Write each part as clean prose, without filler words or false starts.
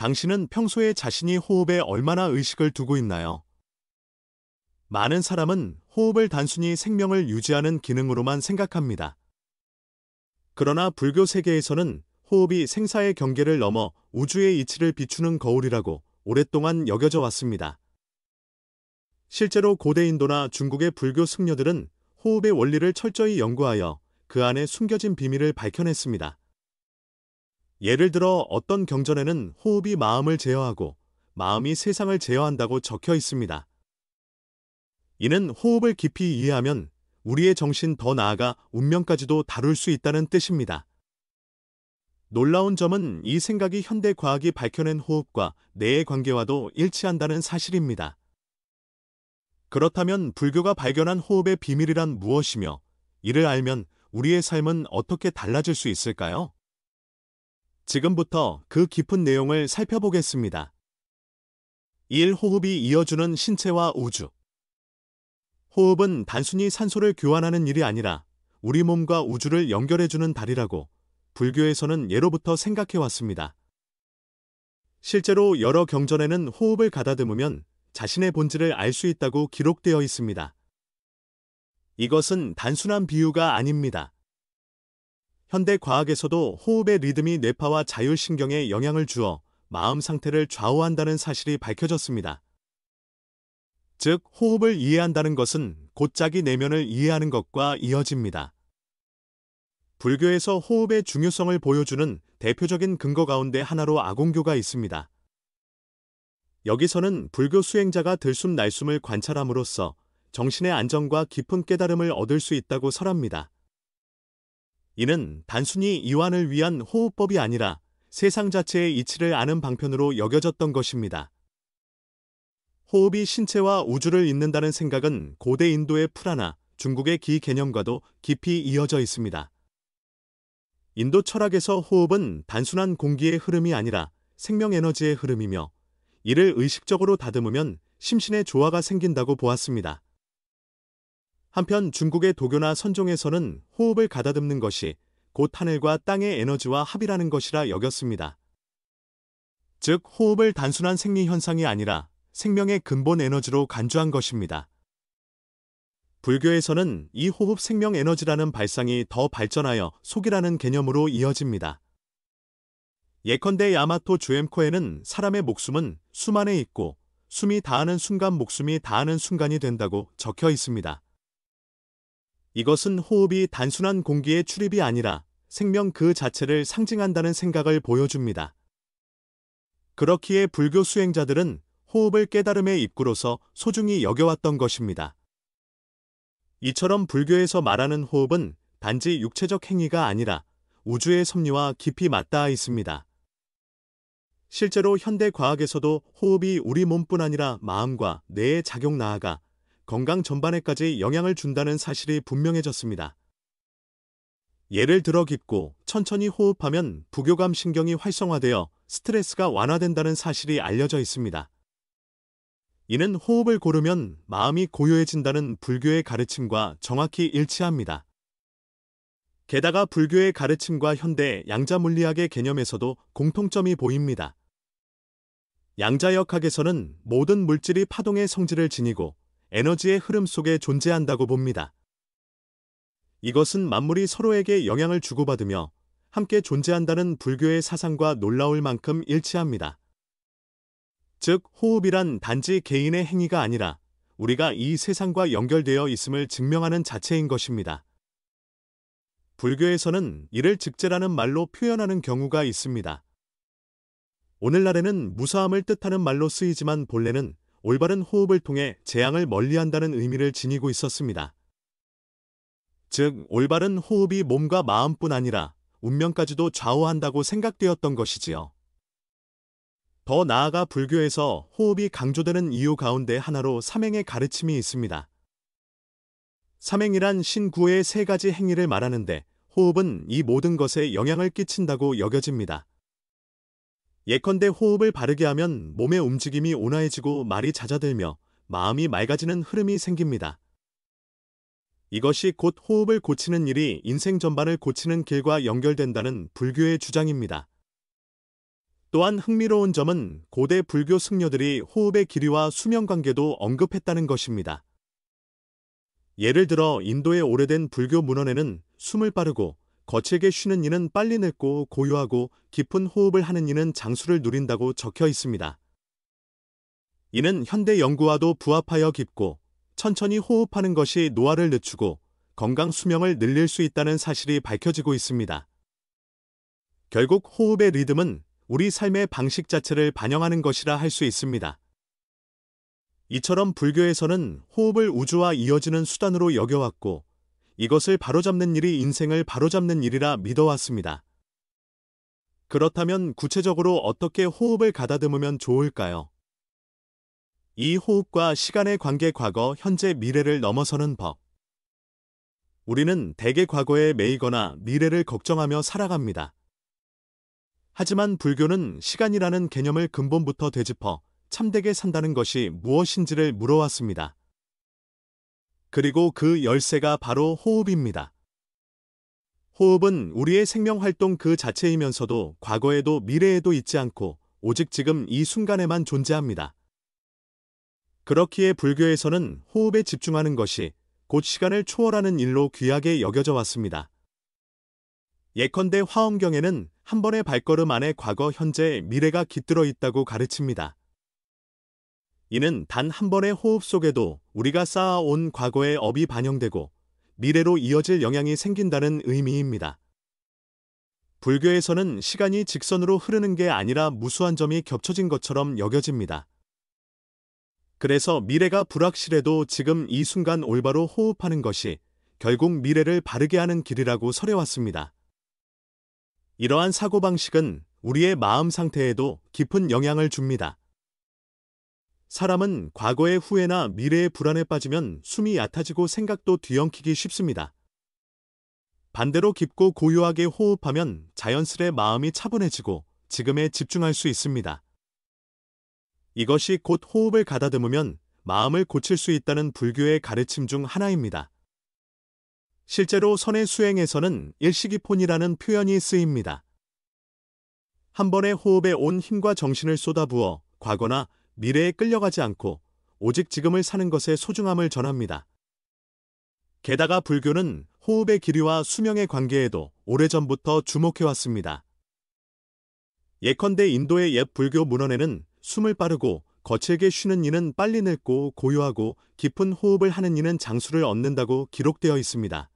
당신은 평소에 자신이 호흡에 얼마나 의식을 두고 있나요? 많은 사람은 호흡을 단순히 생명을 유지하는 기능으로만 생각합니다. 그러나 불교 세계에서는 호흡이 생사의 경계를 넘어 우주의 이치를 비추는 거울이라고 오랫동안 여겨져 왔습니다. 실제로 고대 인도나 중국의 불교 승려들은 호흡의 원리를 철저히 연구하여 그 안에 숨겨진 비밀을 밝혀냈습니다. 예를 들어 어떤 경전에는 호흡이 마음을 제어하고 마음이 세상을 제어한다고 적혀 있습니다. 이는 호흡을 깊이 이해하면 우리의 정신 더 나아가 운명까지도 다룰 수 있다는 뜻입니다. 놀라운 점은 이 생각이 현대 과학이 밝혀낸 호흡과 뇌의 관계와도 일치한다는 사실입니다. 그렇다면 불교가 발견한 호흡의 비밀이란 무엇이며 이를 알면 우리의 삶은 어떻게 달라질 수 있을까요? 지금부터 그 깊은 내용을 살펴보겠습니다. 1. 호흡이 이어주는 신체와 우주. 호흡은 단순히 산소를 교환하는 일이 아니라 우리 몸과 우주를 연결해주는 다리라고 불교에서는 예로부터 생각해왔습니다. 실제로 여러 경전에는 호흡을 가다듬으면 자신의 본질을 알 수 있다고 기록되어 있습니다. 이것은 단순한 비유가 아닙니다. 현대 과학에서도 호흡의 리듬이 뇌파와 자율신경에 영향을 주어 마음 상태를 좌우한다는 사실이 밝혀졌습니다. 즉, 호흡을 이해한다는 것은 곧 자기 내면을 이해하는 것과 이어집니다. 불교에서 호흡의 중요성을 보여주는 대표적인 근거 가운데 하나로 아공교가 있습니다. 여기서는 불교 수행자가 들숨날숨을 관찰함으로써 정신의 안정과 깊은 깨달음을 얻을 수 있다고 설합니다. 이는 단순히 이완을 위한 호흡법이 아니라 세상 자체의 이치를 아는 방편으로 여겨졌던 것입니다. 호흡이 신체와 우주를 잇는다는 생각은 고대 인도의 프라나, 중국의 기 개념과도 깊이 이어져 있습니다. 인도 철학에서 호흡은 단순한 공기의 흐름이 아니라 생명 에너지의 흐름이며 이를 의식적으로 다듬으면 심신의 조화가 생긴다고 보았습니다. 한편 중국의 도교나 선종에서는 호흡을 가다듬는 것이 곧 하늘과 땅의 에너지와 합이라는 것이라 여겼습니다. 즉, 호흡을 단순한 생리 현상이 아니라 생명의 근본 에너지로 간주한 것입니다. 불교에서는 이 호흡 생명 에너지라는 발상이 더 발전하여 속이라는 개념으로 이어집니다. 예컨대 야마토 주엠코에는 사람의 목숨은 숨 안에 있고 숨이 다하는 순간 목숨이 다하는 순간이 된다고 적혀 있습니다. 이것은 호흡이 단순한 공기의 출입이 아니라 생명 그 자체를 상징한다는 생각을 보여줍니다. 그렇기에 불교 수행자들은 호흡을 깨달음의 입구로서 소중히 여겨왔던 것입니다. 이처럼 불교에서 말하는 호흡은 단지 육체적 행위가 아니라 우주의 섭리와 깊이 맞닿아 있습니다. 실제로 현대 과학에서도 호흡이 우리 몸뿐 아니라 마음과 뇌에 작용 나아가 건강 전반에까지 영향을 준다는 사실이 분명해졌습니다. 예를 들어 깊고 천천히 호흡하면 부교감 신경이 활성화되어 스트레스가 완화된다는 사실이 알려져 있습니다. 이는 호흡을 고르면 마음이 고요해진다는 불교의 가르침과 정확히 일치합니다. 게다가 불교의 가르침과 현대 양자물리학의 개념에서도 공통점이 보입니다. 양자역학에서는 모든 물질이 파동의 성질을 지니고 에너지의 흐름 속에 존재한다고 봅니다. 이것은 만물이 서로에게 영향을 주고받으며 함께 존재한다는 불교의 사상과 놀라울 만큼 일치합니다. 즉, 호흡이란 단지 개인의 행위가 아니라 우리가 이 세상과 연결되어 있음을 증명하는 자체인 것입니다. 불교에서는 이를 직제라는 말로 표현하는 경우가 있습니다. 오늘날에는 무사함을 뜻하는 말로 쓰이지만 본래는 올바른 호흡을 통해 재앙을 멀리한다는 의미를 지니고 있었습니다. 즉, 올바른 호흡이 몸과 마음뿐 아니라 운명까지도 좌우한다고 생각되었던 것이지요. 더 나아가 불교에서 호흡이 강조되는 이유 가운데 하나로 삼행의 가르침이 있습니다. 삼행이란 신구의 세 가지 행위를 말하는데 호흡은 이 모든 것에 영향을 끼친다고 여겨집니다. 예컨대 호흡을 바르게 하면 몸의 움직임이 온화해지고 말이 잦아들며 마음이 맑아지는 흐름이 생깁니다. 이것이 곧 호흡을 고치는 일이 인생 전반을 고치는 길과 연결된다는 불교의 주장입니다. 또한 흥미로운 점은 고대 불교 승려들이 호흡의 길이와 수명 관계도 언급했다는 것입니다. 예를 들어 인도의 오래된 불교 문헌에는 숨을 빠르고 거칠게 쉬는 이는 빨리 늙고 고요하고 깊은 호흡을 하는 이는 장수를 누린다고 적혀 있습니다. 이는 현대 연구와도 부합하여 깊고 천천히 호흡하는 것이 노화를 늦추고 건강 수명을 늘릴 수 있다는 사실이 밝혀지고 있습니다. 결국 호흡의 리듬은 우리 삶의 방식 자체를 반영하는 것이라 할 수 있습니다. 이처럼 불교에서는 호흡을 우주와 이어지는 수단으로 여겨왔고 이것을 바로잡는 일이 인생을 바로잡는 일이라 믿어왔습니다. 그렇다면 구체적으로 어떻게 호흡을 가다듬으면 좋을까요? 이 호흡과 시간의 관계 과거, 현재, 미래를 넘어서는 법. 우리는 대개 과거에 매이거나 미래를 걱정하며 살아갑니다. 하지만 불교는 시간이라는 개념을 근본부터 되짚어 참되게 산다는 것이 무엇인지를 물어왔습니다. 그리고 그 열쇠가 바로 호흡입니다. 호흡은 우리의 생명활동 그 자체이면서도 과거에도 미래에도 있지 않고 오직 지금 이 순간에만 존재합니다. 그렇기에 불교에서는 호흡에 집중하는 것이 곧 시간을 초월하는 일로 귀하게 여겨져 왔습니다. 예컨대 화엄경에는 한 번의 발걸음 안에 과거, 현재, 미래가 깃들어 있다고 가르칩니다. 이는 단 한 번의 호흡 속에도 우리가 쌓아온 과거의 업이 반영되고 미래로 이어질 영향이 생긴다는 의미입니다. 불교에서는 시간이 직선으로 흐르는 게 아니라 무수한 점이 겹쳐진 것처럼 여겨집니다. 그래서 미래가 불확실해도 지금 이 순간 올바로 호흡하는 것이 결국 미래를 바르게 하는 길이라고 설해왔습니다. 이러한 사고방식은 우리의 마음 상태에도 깊은 영향을 줍니다. 사람은 과거의 후회나 미래의 불안에 빠지면 숨이 얕아지고 생각도 뒤엉키기 쉽습니다. 반대로 깊고 고요하게 호흡하면 자연스레 마음이 차분해지고 지금에 집중할 수 있습니다. 이것이 곧 호흡을 가다듬으면 마음을 고칠 수 있다는 불교의 가르침 중 하나입니다. 실제로 선의 수행에서는 일시기폰이라는 표현이 쓰입니다. 한 번의 호흡에 온 힘과 정신을 쏟아부어 과거나 미래에 끌려가지 않고 오직 지금을 사는 것의 소중함을 전합니다. 게다가 불교는 호흡의 길이와 수명의 관계에도 오래전부터 주목해왔습니다. 예컨대 인도의 옛 불교 문헌에는 숨을 빠르고 거칠게 쉬는 이는 빨리 늙고 고요하고 깊은 호흡을 하는 이는 장수를 얻는다고 기록되어 있습니다.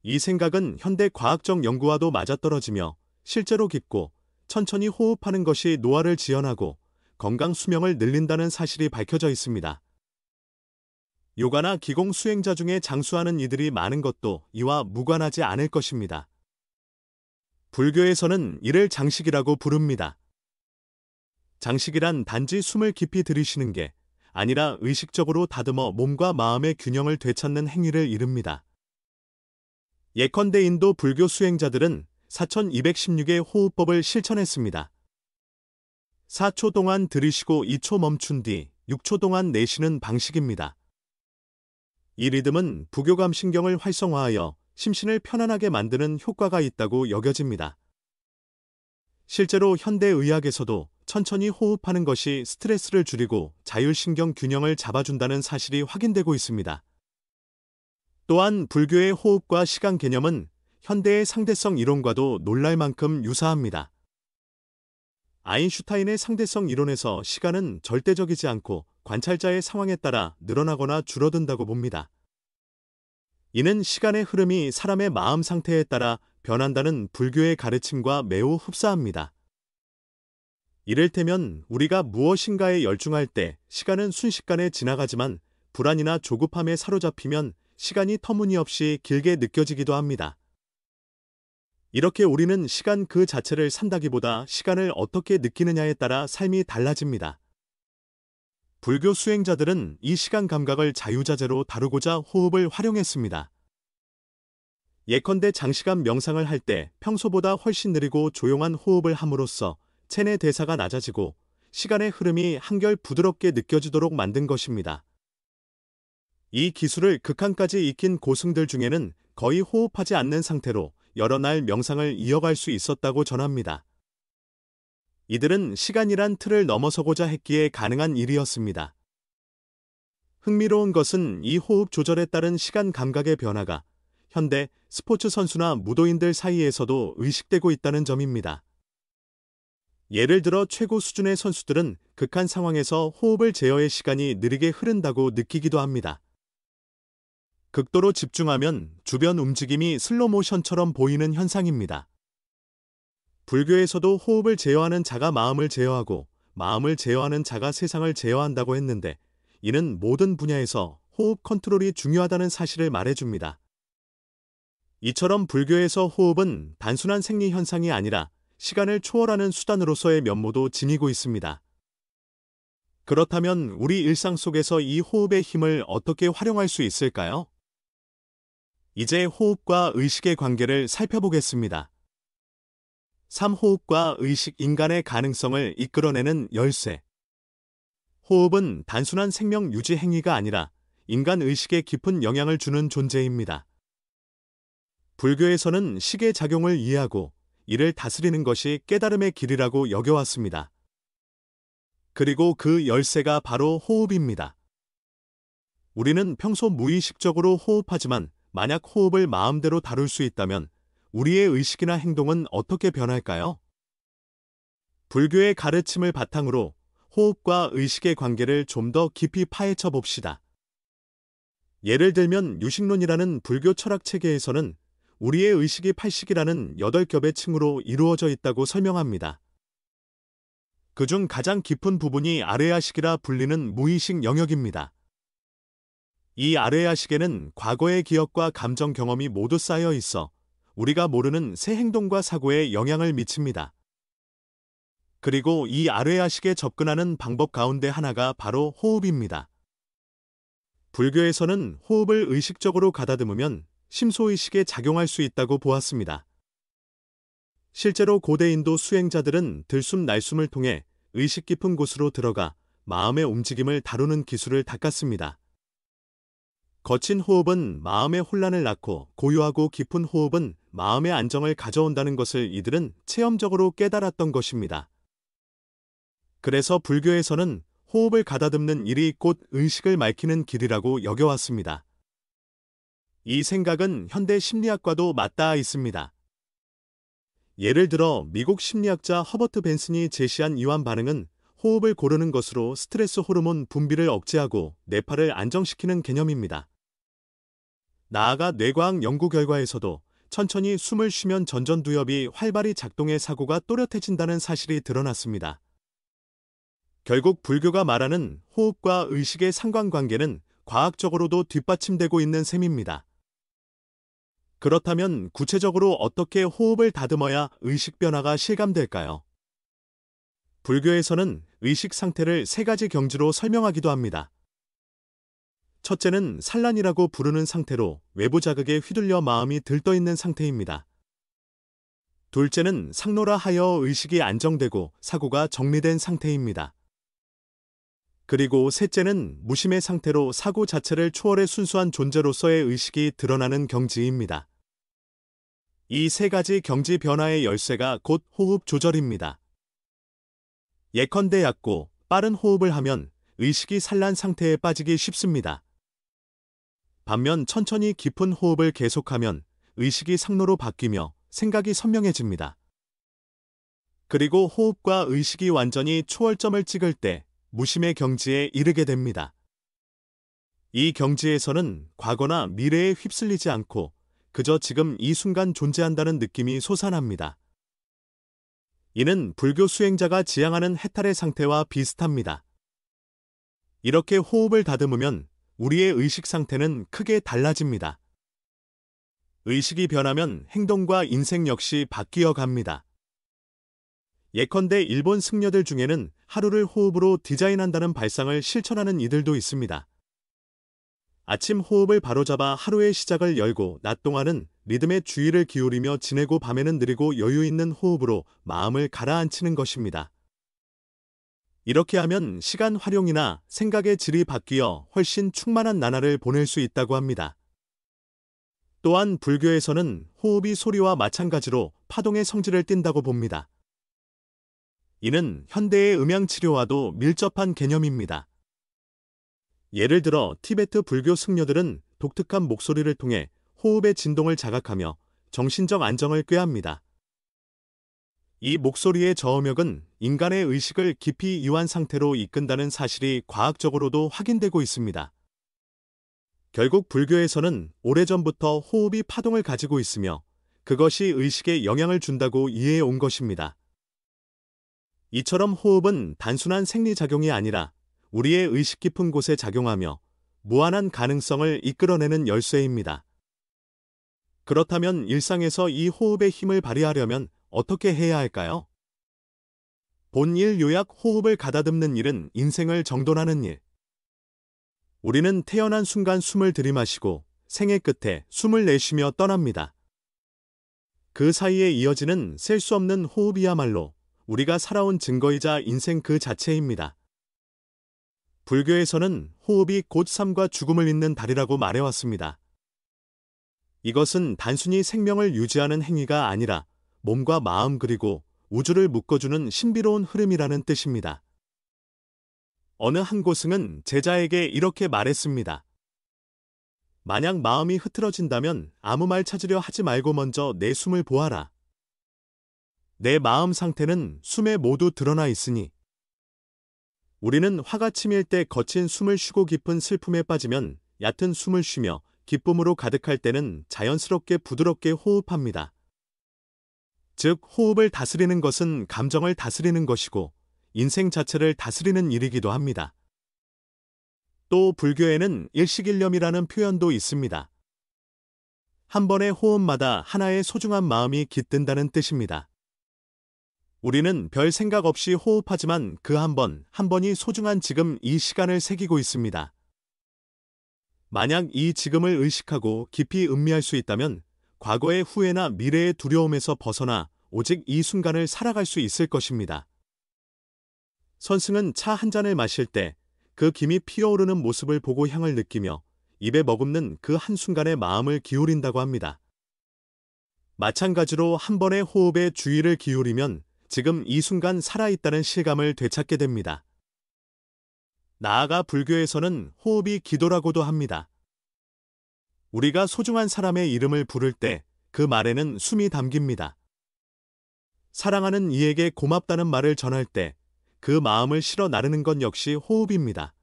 이 생각은 현대 과학적 연구와도 맞아떨어지며 실제로 깊고 천천히 호흡하는 것이 노화를 지연하고 건강 수명을 늘린다는 사실이 밝혀져 있습니다. 요가나 기공 수행자 중에 장수하는 이들이 많은 것도 이와 무관하지 않을 것입니다. 불교에서는 이를 장식이라고 부릅니다. 장식이란 단지 숨을 깊이 들이쉬는 게 아니라 의식적으로 다듬어 몸과 마음의 균형을 되찾는 행위를 이릅니다. 예컨대 인도 불교 수행자들은 4216의 호흡법을 실천했습니다. 4초 동안 들이쉬고 2초 멈춘 뒤 6초 동안 내쉬는 방식입니다. 이 리듬은 부교감 신경을 활성화하여 심신을 편안하게 만드는 효과가 있다고 여겨집니다. 실제로 현대의학에서도 천천히 호흡하는 것이 스트레스를 줄이고 자율신경 균형을 잡아준다는 사실이 확인되고 있습니다. 또한 불교의 호흡과 시간 개념은 현대의 상대성 이론과도 놀랄 만큼 유사합니다. 아인슈타인의 상대성 이론에서 시간은 절대적이지 않고 관찰자의 상황에 따라 늘어나거나 줄어든다고 봅니다. 이는 시간의 흐름이 사람의 마음 상태에 따라 변한다는 불교의 가르침과 매우 흡사합니다. 이를테면 우리가 무엇인가에 열중할 때 시간은 순식간에 지나가지만 불안이나 조급함에 사로잡히면 시간이 터무니없이 길게 느껴지기도 합니다. 이렇게 우리는 시간 그 자체를 산다기보다 시간을 어떻게 느끼느냐에 따라 삶이 달라집니다. 불교 수행자들은 이 시간 감각을 자유자재로 다루고자 호흡을 활용했습니다. 예컨대 장시간 명상을 할 때 평소보다 훨씬 느리고 조용한 호흡을 함으로써 체내 대사가 낮아지고 시간의 흐름이 한결 부드럽게 느껴지도록 만든 것입니다. 이 기술을 극한까지 익힌 고승들 중에는 거의 호흡하지 않는 상태로 여러 날 명상을 이어갈 수 있었다고 전합니다. 이들은 시간이란 틀을 넘어서고자 했기에 가능한 일이었습니다. 흥미로운 것은 이 호흡 조절에 따른 시간 감각의 변화가 현대 스포츠 선수나 무도인들 사이에서도 의식되고 있다는 점입니다. 예를 들어 최고 수준의 선수들은 극한 상황에서 호흡을 제어해 시간이 느리게 흐른다고 느끼기도 합니다. 극도로 집중하면 주변 움직임이 슬로모션처럼 보이는 현상입니다. 불교에서도 호흡을 제어하는 자가 마음을 제어하고 마음을 제어하는 자가 세상을 제어한다고 했는데 이는 모든 분야에서 호흡 컨트롤이 중요하다는 사실을 말해줍니다. 이처럼 불교에서 호흡은 단순한 생리 현상이 아니라 시간을 초월하는 수단으로서의 면모도 지니고 있습니다. 그렇다면 우리 일상 속에서 이 호흡의 힘을 어떻게 활용할 수 있을까요? 이제 호흡과 의식의 관계를 살펴보겠습니다. 3호흡과 의식 인간의 가능성을 이끌어내는 열쇠. 호흡은 단순한 생명 유지 행위가 아니라 인간 의식에 깊은 영향을 주는 존재입니다. 불교에서는 식의 작용을 이해하고 이를 다스리는 것이 깨달음의 길이라고 여겨왔습니다. 그리고 그 열쇠가 바로 호흡입니다. 우리는 평소 무의식적으로 호흡하지만 만약 호흡을 마음대로 다룰 수 있다면 우리의 의식이나 행동은 어떻게 변할까요? 불교의 가르침을 바탕으로 호흡과 의식의 관계를 좀 더 깊이 파헤쳐 봅시다. 예를 들면 유식론이라는 불교 철학 체계에서는 우리의 의식이 8식이라는 8겹의 층으로 이루어져 있다고 설명합니다. 그중 가장 깊은 부분이 아레아식이라 불리는 무의식 영역입니다. 이 아레아식에는 과거의 기억과 감정 경험이 모두 쌓여 있어 우리가 모르는 새 행동과 사고에 영향을 미칩니다. 그리고 이 아레아식에 접근하는 방법 가운데 하나가 바로 호흡입니다. 불교에서는 호흡을 의식적으로 가다듬으면 심소의식에 작용할 수 있다고 보았습니다. 실제로 고대 인도 수행자들은 들숨 날숨을 통해 의식 깊은 곳으로 들어가 마음의 움직임을 다루는 기술을 닦았습니다. 거친 호흡은 마음의 혼란을 낳고 고요하고 깊은 호흡은 마음의 안정을 가져온다는 것을 이들은 체험적으로 깨달았던 것입니다. 그래서 불교에서는 호흡을 가다듬는 일이 곧 의식을 맑히는 길이라고 여겨왔습니다. 이 생각은 현대 심리학과도 맞닿아 있습니다. 예를 들어 미국 심리학자 허버트 벤슨이 제시한 이완 반응은 호흡을 고르는 것으로 스트레스 호르몬 분비를 억제하고 뇌파를 안정시키는 개념입니다. 나아가 뇌과학 연구 결과에서도 천천히 숨을 쉬면 전전두엽이 활발히 작동해 사고가 또렷해진다는 사실이 드러났습니다. 결국 불교가 말하는 호흡과 의식의 상관관계는 과학적으로도 뒷받침되고 있는 셈입니다. 그렇다면 구체적으로 어떻게 호흡을 다듬어야 의식 변화가 실감될까요? 불교에서는 의식 상태를 3가지 경지로 설명하기도 합니다. 첫째는 산란이라고 부르는 상태로 외부 자극에 휘둘려 마음이 들떠있는 상태입니다. 둘째는 상노라 하여 의식이 안정되고 사고가 정리된 상태입니다. 그리고 셋째는 무심의 상태로 사고 자체를 초월해 순수한 존재로서의 의식이 드러나는 경지입니다. 이 3가지 경지 변화의 열쇠가 곧 호흡 조절입니다. 예컨대 얕고 빠른 호흡을 하면 의식이 산란 상태에 빠지기 쉽습니다. 반면 천천히 깊은 호흡을 계속하면 의식이 상노로 바뀌며 생각이 선명해집니다. 그리고 호흡과 의식이 완전히 초월점을 찍을 때 무심의 경지에 이르게 됩니다. 이 경지에서는 과거나 미래에 휩쓸리지 않고 그저 지금 이 순간 존재한다는 느낌이 솟아납니다. 이는 불교 수행자가 지향하는 해탈의 상태와 비슷합니다. 이렇게 호흡을 다듬으면 우리의 의식 상태는 크게 달라집니다. 의식이 변하면 행동과 인생 역시 바뀌어 갑니다. 예컨대 일본 승려들 중에는 하루를 호흡으로 디자인한다는 발상을 실천하는 이들도 있습니다. 아침 호흡을 바로잡아 하루의 시작을 열고 낮 동안은 리듬에 주의를 기울이며 지내고 밤에는 느리고 여유 있는 호흡으로 마음을 가라앉히는 것입니다. 이렇게 하면 시간 활용이나 생각의 질이 바뀌어 훨씬 충만한 나날을 보낼 수 있다고 합니다. 또한 불교에서는 호흡이 소리와 마찬가지로 파동의 성질을 띈다고 봅니다. 이는 현대의 음향치료와도 밀접한 개념입니다. 예를 들어 티베트 불교 승려들은 독특한 목소리를 통해 호흡의 진동을 자각하며 정신적 안정을 꾀합니다. 이 목소리의 저음역은 인간의 의식을 깊이 이완 상태로 이끈다는 사실이 과학적으로도 확인되고 있습니다. 결국 불교에서는 오래전부터 호흡이 파동을 가지고 있으며 그것이 의식에 영향을 준다고 이해해 온 것입니다. 이처럼 호흡은 단순한 생리작용이 아니라 우리의 의식 깊은 곳에 작용하며 무한한 가능성을 이끌어내는 열쇠입니다. 그렇다면 일상에서 이 호흡의 힘을 발휘하려면 어떻게 해야 할까요? 본일 요약 호흡을 가다듬는 일은 인생을 정돈하는 일. 우리는 태어난 순간 숨을 들이마시고 생애 끝에 숨을 내쉬며 떠납니다. 그 사이에 이어지는 셀 수 없는 호흡이야말로 우리가 살아온 증거이자 인생 그 자체입니다. 불교에서는 호흡이 곧 삶과 죽음을 잇는 달이라고 말해왔습니다. 이것은 단순히 생명을 유지하는 행위가 아니라 몸과 마음 그리고 우주를 묶어주는 신비로운 흐름이라는 뜻입니다. 어느 한 고승은 제자에게 이렇게 말했습니다. 만약 마음이 흐트러진다면 아무 말 찾으려 하지 말고 먼저 내 숨을 보아라. 내 마음 상태는 숨에 모두 드러나 있으니. 우리는 화가 치밀 때 거친 숨을 쉬고 깊은 슬픔에 빠지면 얕은 숨을 쉬며 기쁨으로 가득할 때는 자연스럽게 부드럽게 호흡합니다. 즉, 호흡을 다스리는 것은 감정을 다스리는 것이고 인생 자체를 다스리는 일이기도 합니다. 또 불교에는 일식일념이라는 표현도 있습니다. 한 번의 호흡마다 하나의 소중한 마음이 깃든다는 뜻입니다. 우리는 별 생각 없이 호흡하지만 그 한 번이 소중한 지금 이 시간을 새기고 있습니다. 만약 이 지금을 의식하고 깊이 음미할 수 있다면 과거의 후회나 미래의 두려움에서 벗어나 오직 이 순간을 살아갈 수 있을 것입니다. 선승은 차 한 잔을 마실 때 그 김이 피어오르는 모습을 보고 향을 느끼며 입에 머금는 그 한순간에 마음을 기울인다고 합니다. 마찬가지로 한 번의 호흡에 주의를 기울이면 지금 이 순간 살아있다는 실감을 되찾게 됩니다. 나아가 불교에서는 호흡이 기도라고도 합니다. 우리가 소중한 사람의 이름을 부를 때 그 말에는 숨이 담깁니다. 사랑하는 이에게 고맙다는 말을 전할 때 그 마음을 실어 나르는 것 역시 호흡입니다.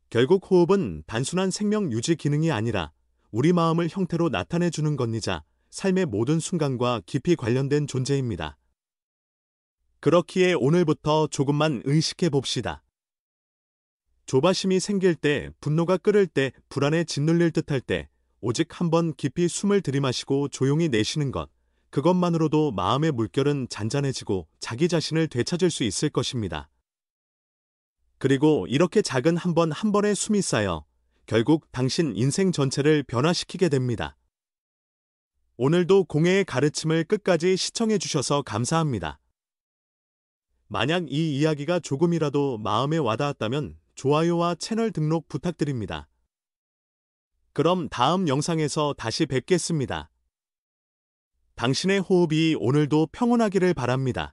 결국 호흡은 단순한 생명 유지 기능이 아니라 우리 마음을 형태로 나타내주는 것이자 삶의 모든 순간과 깊이 관련된 존재입니다. 그렇기에 오늘부터 조금만 의식해 봅시다. 조바심이 생길 때, 분노가 끓을 때, 불안에 짓눌릴 듯할 때 오직 한번 깊이 숨을 들이마시고 조용히 내쉬는 것, 그것만으로도 마음의 물결은 잔잔해지고 자기 자신을 되찾을 수 있을 것입니다. 그리고 이렇게 작은 한 번의 숨이 쌓여 결국 당신 인생 전체를 변화시키게 됩니다. 오늘도 공예의 가르침을 끝까지 시청해 주셔서 감사합니다. 만약 이 이야기가 조금이라도 마음에 와닿았다면 좋아요와 채널 등록 부탁드립니다. 그럼 다음 영상에서 다시 뵙겠습니다. 당신의 호흡이 오늘도 평온하기를 바랍니다.